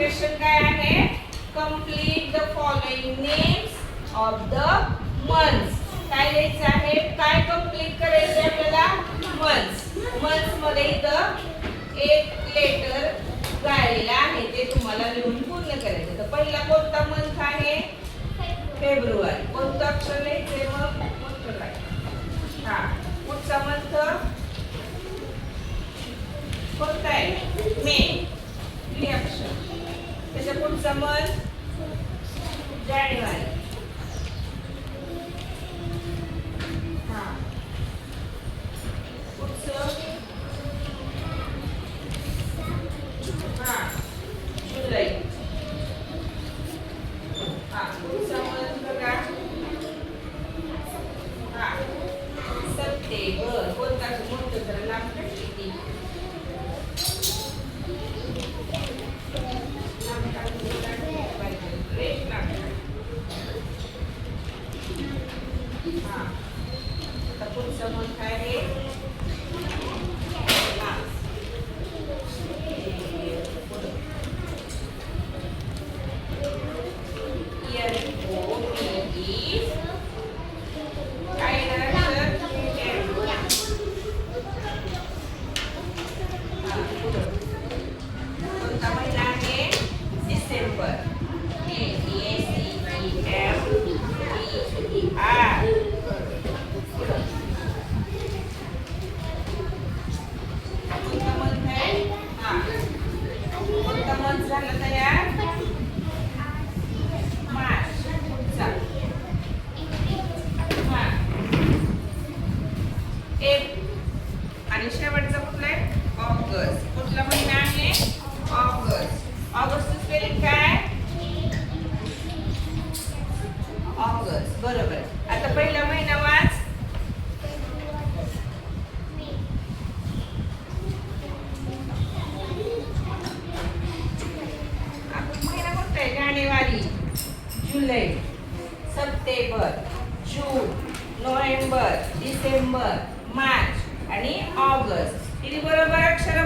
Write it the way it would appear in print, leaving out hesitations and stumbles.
Question काय आहे? Complete the following names of the months. काय लिहायचं आहे? काय कंप्लीट करायचं आहे आपल्याला? मंथ्स. मंथ्स मध्ये इथं एक लेटर गाळलेला आहे, ते तुम्हाला लिहून पूर्ण करायचं. तर पहिला कोणता मंथ आहे? फेब्रुवारी. कोणतं अक्षर लिहायचंय मग? मोठं काय? हा. पुढचा मंथ कोणता आहे? मे. लिहा अक्षर. त्याच्या पुढचा मंथ जानेवारी. हा. पुढचं हा जुलै. हा. पुढचा मंथ बघा. हा सप्टेंबर. कोणता मोठं जरा लांब किती पुढचं मंथ आहे झालं तयार. मार्च. पुढचा आणि शेवटचा कुठला आहे? ऑगस्ट. कुठला महिना आहे? ऑगस्ट. ऑगस्ट स्पेलिंग काय? ऑगस्ट. बरोबर. आता पहिला महिना वाच. जानेवारी, जुलै, सप्टेंबर, जून, नोव्हेंबर, डिसेंबर, मार्च आणि ऑगस्ट. किती बरोबर अक्षर